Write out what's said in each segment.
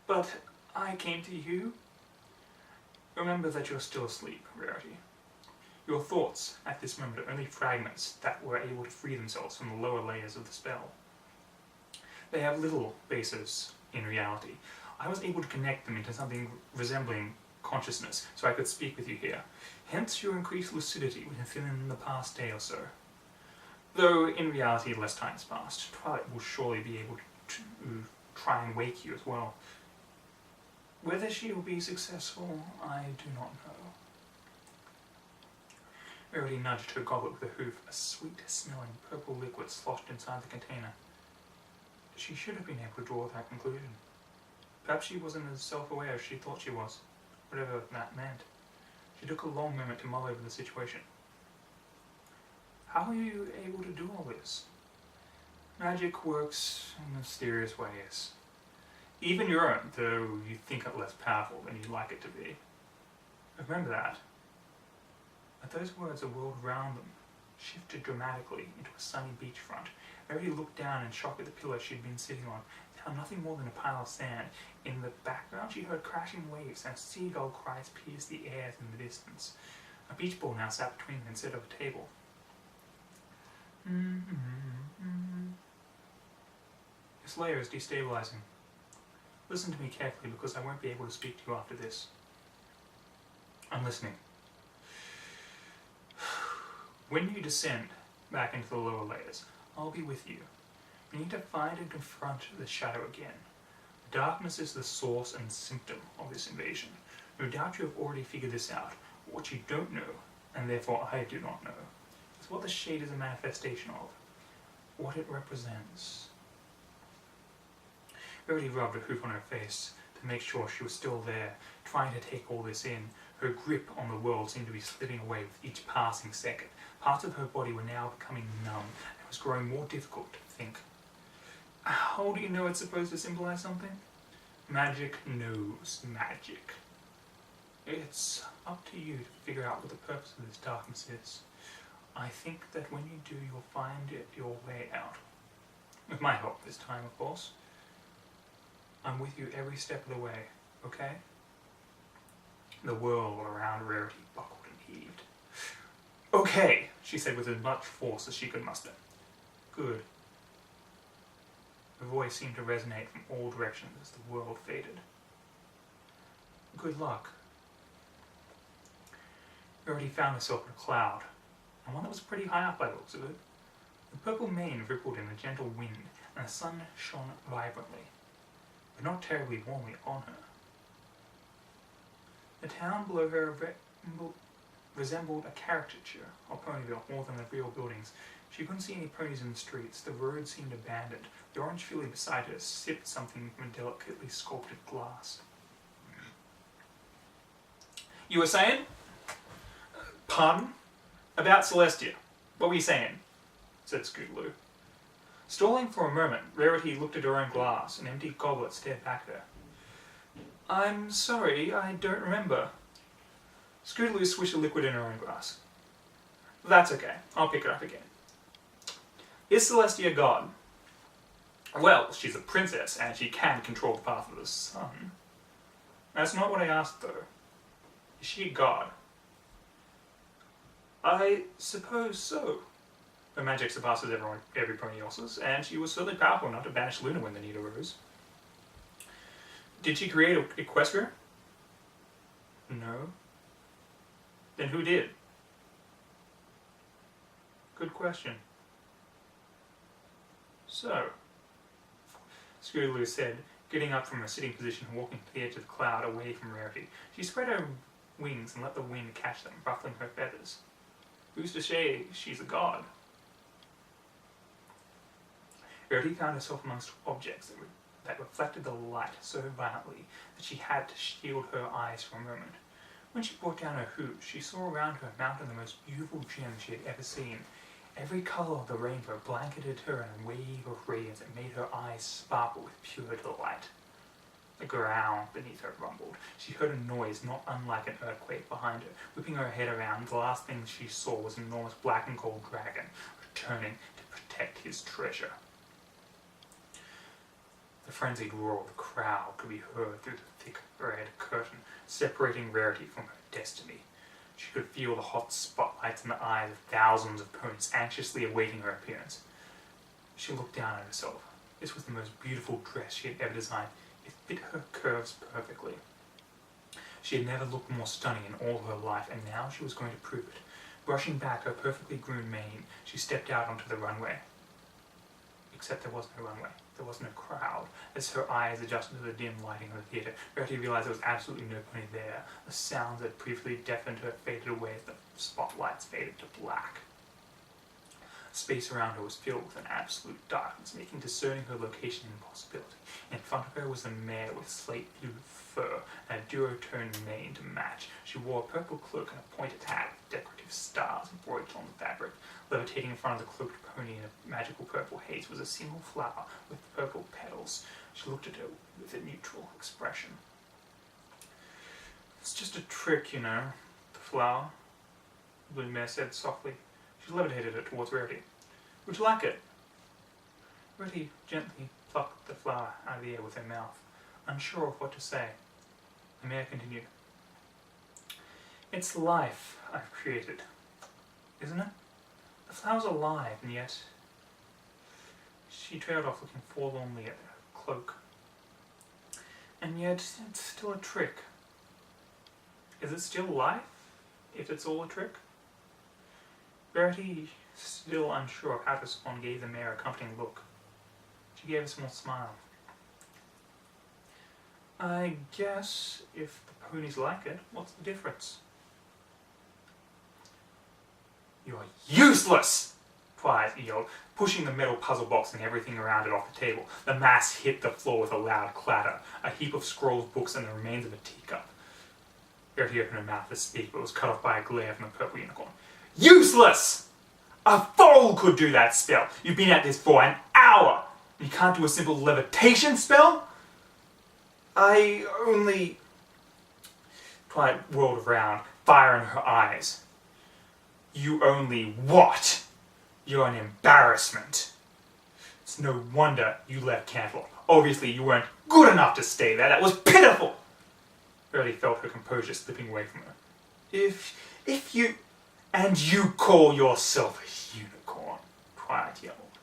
But I came to you. Remember that you're still asleep, Rarity. Your thoughts at this moment are only fragments that were able to free themselves from the lower layers of the spell. They have little basis in reality. I was able to connect them into something resembling consciousness, so I could speak with you here. Hence your increased lucidity within the past day or so. Though in reality less time has passed, Twilight will surely be able to try and wake you as well. Whether she will be successful, I do not know. Rarity nudged her goblet with a hoof, a sweet-smelling purple liquid sloshed inside the container. She should have been able to draw that conclusion. Perhaps she wasn't as self-aware as she thought she was, whatever that meant. She took a long moment to mull over the situation. How are you able to do all this? Magic works in mysterious ways. Even your own, though you think it less powerful than you'd like it to be. Remember that. At those words, the world around them shifted dramatically into a sunny beachfront. Rarity looked down in shock at the pillow she'd been sitting on, now nothing more than a pile of sand. In the background she heard crashing waves and seagull cries pierced the air in the distance. A beach ball now sat between them instead of a table. This layer is destabilizing. Listen to me carefully because I won't be able to speak to you after this. I'm listening. When you descend back into the lower layers, I'll be with you. You need to find and confront the shadow again. Darkness is the source and symptom of this invasion. No doubt you have already figured this out. What you don't know, and therefore I do not know, is what the shade is a manifestation of, what it represents. Rarity rubbed a hoof on her face to make sure she was still there, trying to take all this in. Her grip on the world seemed to be slipping away with each passing second. Parts of her body were now becoming numb, and it was growing more difficult to think. How do you know it's supposed to symbolize something? Magic knows magic. It's up to you to figure out what the purpose of this darkness is. I think that when you do, you'll find it your way out. With my help this time, of course. I'm with you every step of the way, okay? The whirl around Rarity buckled and heaved. Okay, she said with as much force as she could muster. Good. Her voice seemed to resonate from all directions as the world faded. Good luck. Rarity found herself in a cloud, and one that was pretty high up by the looks of it. The purple mane rippled in a gentle wind, and the sun shone vibrantly, but not terribly warmly on her. The town below her resembled a caricature of Ponyville more than the real buildings. She couldn't see any ponies in the streets. The road seemed abandoned. The orange filly beside her sipped something from a delicately sculpted glass. You were saying? Pardon? About Celestia. What were you saying? Said Scootaloo. Stalling for a moment, Rarity looked at her own glass. An empty goblet stared back at her. I'm sorry, I don't remember. Scootaloo swished a liquid in her own glass. That's okay, I'll pick it up again. Is Celestia a god? Well, she's a princess, and she can control the path of the sun. That's not what I asked, though. Is she a god? I suppose so. Her magic surpasses every pony else's, and she was certainly powerful enough to banish Luna when the need arose. Did she create Equestria? No. Then who did? Good question. So, Scootaloo said, getting up from her sitting position and walking to the edge of the cloud away from Rarity. She spread her wings and let the wind catch them, ruffling her feathers. Who's to say she's a god? Rarity found herself amongst objects that reflected the light so violently that she had to shield her eyes for a moment. When she brought down her hoop, she saw around her a mountain the most beautiful gems she had ever seen. Every colour of the rainbow blanketed her in a wave of radiance that made her eyes sparkle with pure delight. The ground beneath her rumbled. She heard a noise not unlike an earthquake behind her. Whipping her head around, the last thing she saw was an enormous black and gold dragon, returning to protect his treasure. The frenzied roar of the crowd could be heard through the thick red curtain separating Rarity from her destiny. She could feel the hot spotlights in the eyes of thousands of ponies anxiously awaiting her appearance. She looked down at herself. This was the most beautiful dress she had ever designed. It fit her curves perfectly. She had never looked more stunning in all her life, and now she was going to prove it. Brushing back her perfectly groomed mane, she stepped out onto the runway. Except there was no runway. There wasn't a crowd. As her eyes adjusted to the dim lighting of the theatre, Rarity realized there was absolutely nobody there. The sounds that previously deafened her faded away as the spotlights faded to black. Space around her was filled with an absolute darkness, making discerning her location an impossibility. In front of her was the mare with slate blue fur and a duotone mane to match. She wore a purple cloak and a pointed hat with decorative stars embroidered on the fabric. Levitating in front of the cloaked pony in a magical purple haze was a single flower with purple petals. She looked at her with a neutral expression. "It's just a trick, you know, the flower," the blue mare said softly. She levitated it towards Rarity. "Would you like it?" Rarity gently plucked the flower out of the air with her mouth, unsure of what to say. The mare continued. "It's life I've created, isn't it? The flower's alive, and yet..." She trailed off, looking forlornly at her cloak. "And yet it's still a trick. Is it still life, if it's all a trick?" Rarity, still unsure of how to respond, gave the mare a comforting look. She gave a small smile. "I guess if the ponies like it, what's the difference?" "You're useless!" Twilight yelled, pushing the metal puzzle box and everything around it off the table. The mass hit the floor with a loud clatter, a heap of scrolls, books, and the remains of a teacup. Rarity opened her mouth to speak, but was cut off by a glare from the purple unicorn. "Useless! A fool could do that spell! You've been at this for an hour! You can't do a simple levitation spell?" "I only..." Twilight whirled around, fire in her eyes. "You only what? You're an embarrassment. It's no wonder you left Canterlot. Obviously you weren't good enough to stay there. That was pitiful!" Rarity felt her composure slipping away from her. If you... And you call yourself a unicorn," Twilight yelled.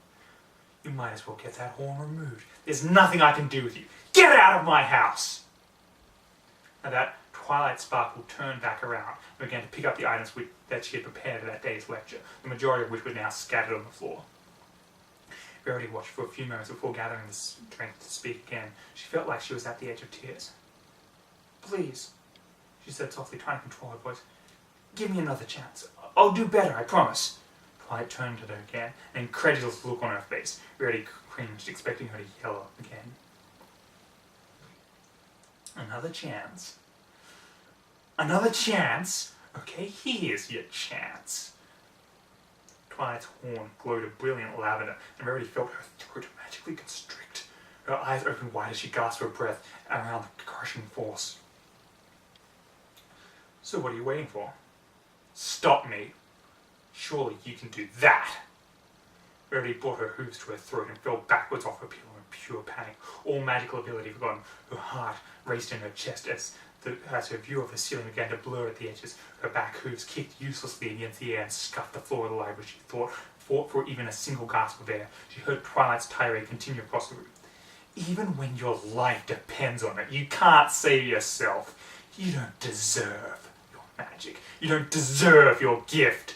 "You might as well get that horn removed. There's nothing I can do with you. Get out of my house!" At that, Twilight Sparkle turned back around and began to pick up the items that she had prepared for that day's lecture, the majority of which were now scattered on the floor. Rarity watched for a few moments before gathering the strength to speak again. She felt like she was at the edge of tears. "Please," she said softly, trying to control her voice. "Give me another chance. I'll do better, I promise." Twilight turned to her again, an incredulous look on her face. Rarity cringed, expecting her to yell again. "Another chance? Another chance? Okay, here's your chance." Twilight's horn glowed a brilliant lavender, and Rarity felt her throat magically constrict. Her eyes opened wide as she gasped for breath around the crushing force. "So what are you waiting for? Stop me! Surely you can do that!" Rarity brought her hooves to her throat and fell backwards off her pillow in pure panic. All magical ability forgotten, her heart raced in her chest as her view of the ceiling began to blur at the edges. Her back hooves kicked uselessly against the air and scuffed the floor of the library. She fought for even a single gasp of air. She heard Twilight's tirade continue across the room. "Even when your life depends on it, you can't save yourself. You don't deserve your magic. You don't deserve your gift."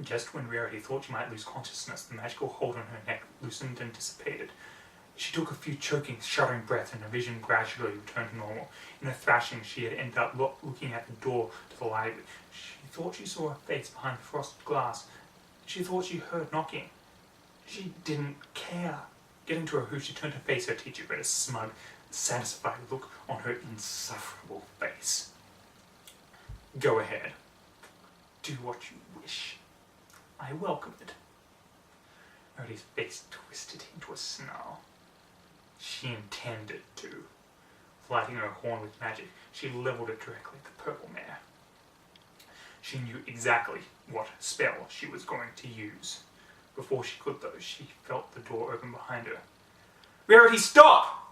Just when Rarity thought she might lose consciousness, the magical hold on her neck loosened and dissipated. She took a few choking, shuddering breaths, and her vision gradually returned to normal. In a thrashing, she had ended up looking at the door to the library. She thought she saw a face behind the frosted glass. She thought she heard knocking. She didn't care. Getting to her hoof, she turned to face her teacher, but a smug, satisfied look on her insufferable face. "Go ahead. Do what you wish. I welcome it." Rarity's face twisted into a snarl. She intended to. Lighting her horn with magic, she leveled it directly at the purple mare. She knew exactly what spell she was going to use. Before she could, though, she felt the door open behind her. Rarity, stop!